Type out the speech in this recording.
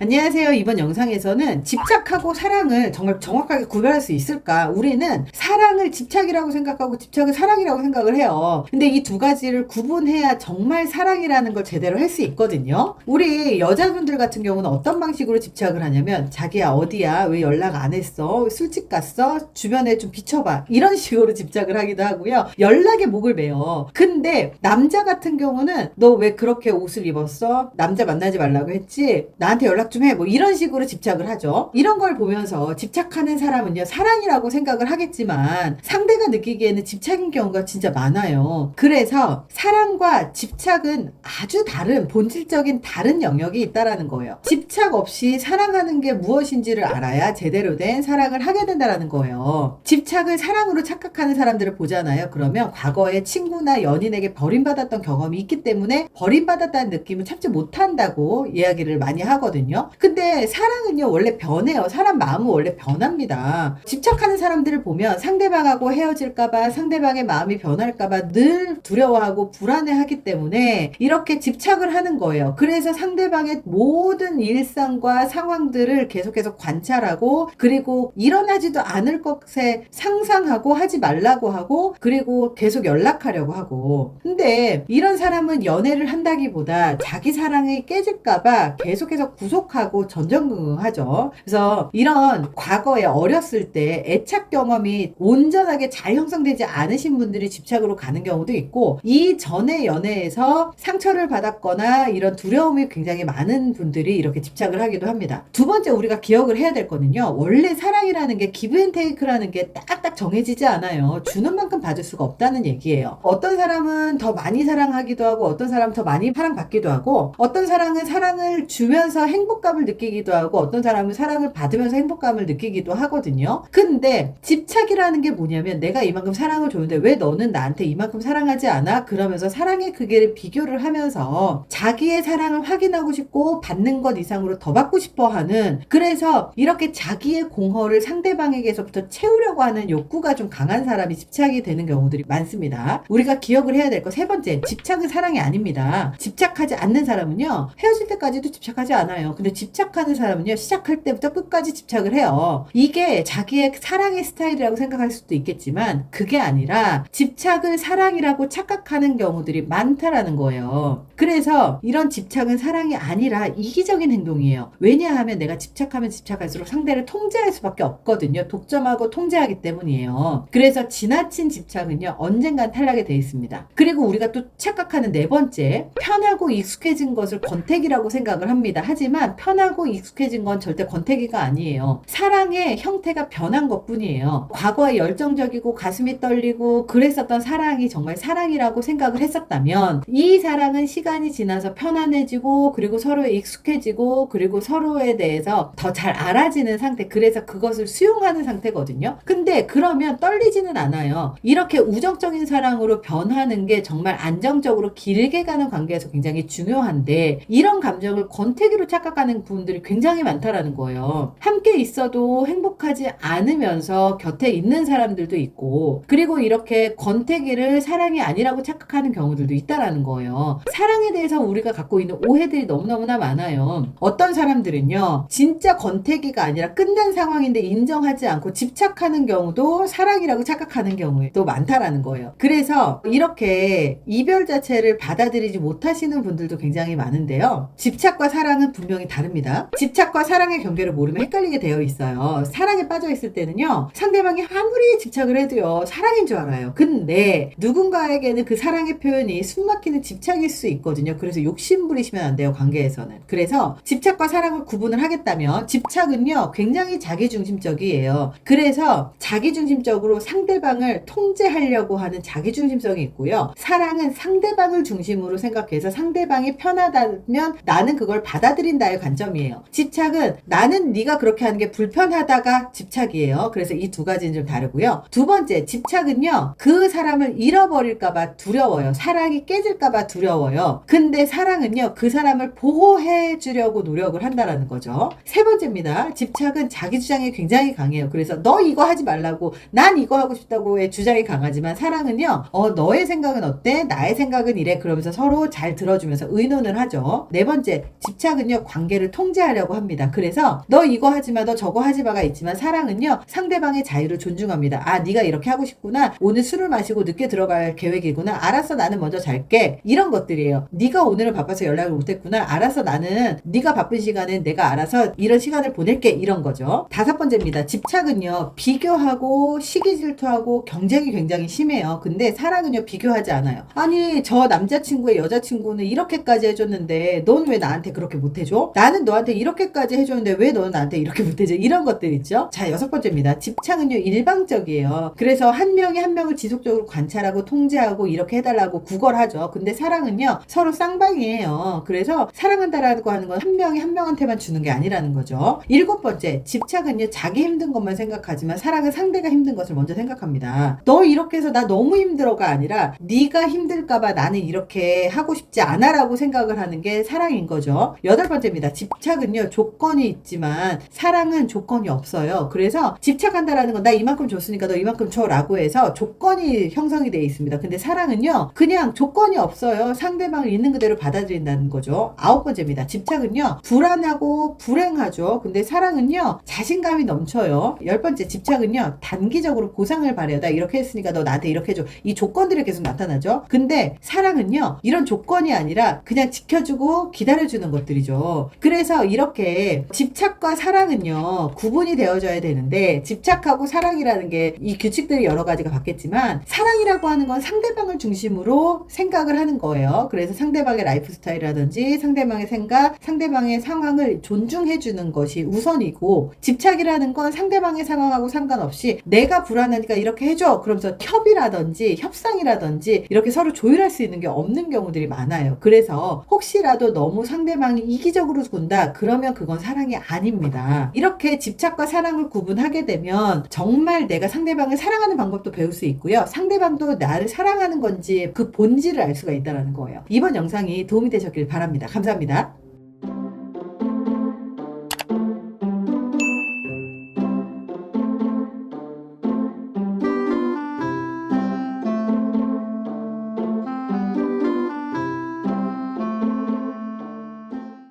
안녕하세요. 이번 영상에서는 집착하고 사랑을 정말 정확하게 구별할 수 있을까? 우리는 사랑을 집착이라고 생각하고 집착을 사랑이라고 생각을 해요. 근데 이 두 가지를 구분해야 정말 사랑이라는 걸 제대로 할 수 있거든요. 우리 여자분들 같은 경우는 어떤 방식으로 집착을 하냐면, 자기야 어디야? 왜 연락 안 했어? 술집 갔어? 주변에 좀 비춰봐. 이런 식으로 집착을 하기도 하고요. 연락에 목을 매요. 근데 남자 같은 경우는 너 왜 그렇게 옷을 입었어? 남자 만나지 말라고 했지? 나한테 연락 좀 해. 뭐 이런 식으로 집착을 하죠. 이런 걸 보면서 집착하는 사람은요, 사랑이라고 생각을 하겠지만 상대가 느끼기에는 집착인 경우가 진짜 많아요. 그래서 사랑과 집착은 아주 다른, 본질적인 다른 영역이 있다라는 거예요. 집착 없이 사랑하는 게 무엇인지를 알아야 제대로 된 사랑을 하게 된다라는 거예요. 집착을 사랑으로 착각하는 사람들을 보잖아요. 그러면 과거에 친구나 연인에게 버림받았던 경험이 있기 때문에 버림받았다는 느낌을 참지 못한다고 이야기를 많이 하거든요. 근데 사랑은요, 원래 변해요. 사람 마음은 원래 변합니다. 집착하는 사람들을 보면 상대방하고 헤어질까봐, 상대방의 마음이 변할까봐 늘 두려워하고 불안해하기 때문에 이렇게 집착을 하는 거예요. 그래서 상대방의 모든 일상과 상황들을 계속해서 관찰하고, 그리고 일어나지도 않을 것에 상상하고 하지 말라고 하고, 그리고 계속 연락하려고 하고. 근데 이런 사람은 연애를 한다기보다 자기 사랑이 깨질까봐 계속해서 구속하고 전전긍긍하죠. 그래서 이런 과거에 어렸을 때 애착 경험이 온전하게 잘 형성되지 않으신 분들이 집착으로 가는 경우도 있고, 이전의 연애에서 상처를 받았거나 이런 두려움이 굉장히 많은 분들이 이렇게 집착을 하기도 합니다. 두 번째, 우리가 기억을 해야 될 거는요, 원래 사랑이라는 게 기브 앤 테이크라는 게 딱딱 정해지지 않아요. 주는 만큼 받을 수가 없다는 얘기예요. 어떤 사람은 더 많이 사랑하기도 하고, 어떤 사람은 더 많이 사랑받기도 하고, 어떤 사람은 사랑을 주면서 행복감을 느끼기도 하고, 어떤 사람은 사랑을 받으면서 행복감을 느끼기도 하거든요. 근데 집착이라는 게 뭐냐면, 내가 이만큼 사랑을 줬는데 왜 너는 나한테 이만큼 사랑하지 않아? 그러면서 사랑의 크기를 비교를 하면서 자기의 사랑을 확인하고 싶고 받는 것 이상으로 더 받고 싶어 하는, 그래서 이렇게 자기의 공허를 상대방에게서부터 채우려고 하는 욕구가 좀 강한 사람이 집착이 되는 경우들이 많습니다. 우리가 기억을 해야 될 거, 세 번째, 집착은 사랑이 아닙니다. 집착하지 않는 사람은요, 헤어질 때까지도 집착하지 않아요. 근데 집착하는 사람은요, 시작할 때부터 끝까지 집착을 해요. 이게 자기의 사랑의 스타일이라고 생각할 수도 있겠지만 그게 아니라 집착을 사랑이라고 착각하는 경우들이 많다라는 거예요. 그래서 이런 집착은 사랑이 아니라 이기적인 행동이에요. 왜냐하면 내가 집착하면 집착할수록 상대를 통제할 수밖에 없거든요. 독점하고 통제하기 때문이에요. 그래서 지나친 집착은요, 언젠간 탈락이 돼 있습니다. 그리고 우리가 또 착각하는 네 번째, 편하고 익숙해진 것을 권태기라고 생각을 합니다. 하지만 편하고 익숙해진 건 절대 권태기가 아니에요. 사랑의 형태가 변한 것 뿐이에요. 과거에 열정적이고 가슴이 떨리고 그랬었던 사랑이 정말 사랑이라고 생각을 했었다면, 이 사랑은 시간이 지나서 편안해지고, 그리고 서로에 익숙해지고, 그리고 서로에 대해서 더 잘 알아지는 상태, 그래서 그것을 수용하는 상태거든요. 근데 그러면 떨리지는 않아요. 이렇게 우정적인 사랑으로 변하는 게 정말 안정적으로 길게 가는 관계에서 굉장히 중요한데, 이런 감정을 권태기로 착각하는 분들이 굉장히 많다라는 거예요. 함께 있어도 행복하지 않으면서 곁에 있는 사람들도 있고, 그리고 이렇게 권태기를 사랑이 아니라고 착각하는 경우들도 있다라는 거예요. 사랑에 대해서 우리가 갖고 있는 오해들이 너무너무나 많아요. 어떤 사람들은요, 진짜 권태기가 아니라 끝난 상황인데 인정하지 않고 집착하는 경우도 사랑이라고 착각하는 경우도 많다라는 거예요. 그래서 이렇게 이별 자체를 받아들이지 못하시는 분들도 굉장히 많은데요, 집착과 사랑은 분명히 다릅니다. 집착과 사랑의 경계를 모르면 헷갈리게 되어 있어요. 사랑에 빠져 있을 때는요, 상대방이 아무리 집착을 해도요, 사랑인 줄 알아요. 근데 누군가에게는 그 사랑의 표현이 숨막히는 집착일 수 있거든요. 그래서 욕심 부리시면 안 돼요, 관계에서는. 그래서 집착과 사랑을 구분을 하겠다면, 집착은요, 굉장히 자기중심적이에요. 그래서 자기중심적으로 상대방을 통제하려고 하는 자기중심성이 있고요, 사랑은 상대방을 중심으로 생각해서 상대방이 편하다면 나는 그걸 받아들인다의 정도의 관점이에요. 집착은 나는 네가 그렇게 하는 게 불편하다가 집착이에요. 그래서 이 두 가지는 좀 다르고요. 두 번째, 집착은요, 그 사람을 잃어버릴까봐 두려워요. 사랑이 깨질까봐 두려워요. 근데 사랑은요, 그 사람을 보호해 주려고 노력을 한다라는 거죠. 세 번째입니다. 집착은 자기 주장이 굉장히 강해요. 그래서 너 이거 하지 말라고, 난 이거 하고 싶다고의 주장이 강하지만 사랑은요, 너의 생각은 어때? 나의 생각은 이래. 그러면서 서로 잘 들어주면서 의논을 하죠. 네 번째, 집착은요, 관계를 통제하려고 합니다. 그래서 너 이거 하지 마, 너 저거 하지 마가 있지만 사랑은요, 상대방의 자유를 존중합니다. 아, 네가 이렇게 하고 싶구나. 오늘 술을 마시고 늦게 들어갈 계획이구나. 알았어, 나는 먼저 잘게. 이런 것들이에요. 네가 오늘은 바빠서 연락을 못했구나. 알았어, 나는 네가 바쁜 시간엔 내가 알아서 이런 시간을 보낼게. 이런 거죠. 다섯 번째입니다. 집착은요, 비교하고 시기 질투하고 경쟁이 굉장히 심해요. 근데 사랑은요, 비교하지 않아요. 아니, 저 남자친구의 여자친구는 이렇게까지 해줬는데 넌 왜 나한테 그렇게 못해줘? 나는 너한테 이렇게까지 해줬는데 왜 너는 나한테 이렇게 못해줘? 이런 것들 있죠. 자, 여섯 번째입니다. 집착은요, 일방적이에요. 그래서 한 명이 한 명을 지속적으로 관찰하고 통제하고 이렇게 해달라고 구걸하죠. 근데 사랑은요, 서로 쌍방이에요. 그래서 사랑한다라고 하는 건 한 명이 한 명한테만 주는 게 아니라는 거죠. 일곱 번째, 집착은요, 자기 힘든 것만 생각하지만 사랑은 상대가 힘든 것을 먼저 생각합니다. 너 이렇게 해서 나 너무 힘들어가 아니라 네가 힘들까봐 나는 이렇게 하고 싶지 않아라고 생각을 하는 게 사랑인 거죠. 여덟 번째입니다. 집착은요, 조건이 있지만 사랑은 조건이 없어요. 그래서 집착한다라는 건 나 이만큼 줬으니까 너 이만큼 줘라고 해서 조건이 형성이 되어 있습니다. 근데 사랑은요, 그냥 조건이 없어요. 상대방을 있는 그대로 받아들인다는 거죠. 아홉 번째입니다. 집착은요, 불안하고 불행하죠. 근데 사랑은요, 자신감이 넘쳐요. 열 번째, 집착은요, 단기적으로 보상을 바래요. 나 이렇게 했으니까 너 나한테 이렇게 해줘. 이 조건들이 계속 나타나죠. 근데 사랑은요, 이런 조건이 아니라 그냥 지켜주고 기다려주는 것들이죠. 그래서 이렇게 집착과 사랑은요, 구분이 되어져야 되는데, 집착하고 사랑이라는 게 이 규칙들이 여러 가지가 바뀌었지만, 사랑이라고 하는 건 상대방을 중심으로 생각을 하는 거예요. 그래서 상대방의 라이프 스타일이라든지 상대방의 생각, 상대방의 상황을 존중해주는 것이 우선이고, 집착이라는 건 상대방의 상황하고 상관없이 내가 불안하니까 이렇게 해줘. 그러면서 협의라든지 협상이라든지 이렇게 서로 조율할 수 있는 게 없는 경우들이 많아요. 그래서 혹시라도 너무 상대방이 이기적으로 군다, 그러면 그건 사랑이 아닙니다. 이렇게 집착과 사랑을 구분하게 되면 정말 내가 상대방을 사랑하는 방법도 배울 수 있고요. 상대방도 나를 사랑하는 건지 그 본질을 알 수가 있다는 거예요. 이번 영상이 도움이 되셨길 바랍니다. 감사합니다.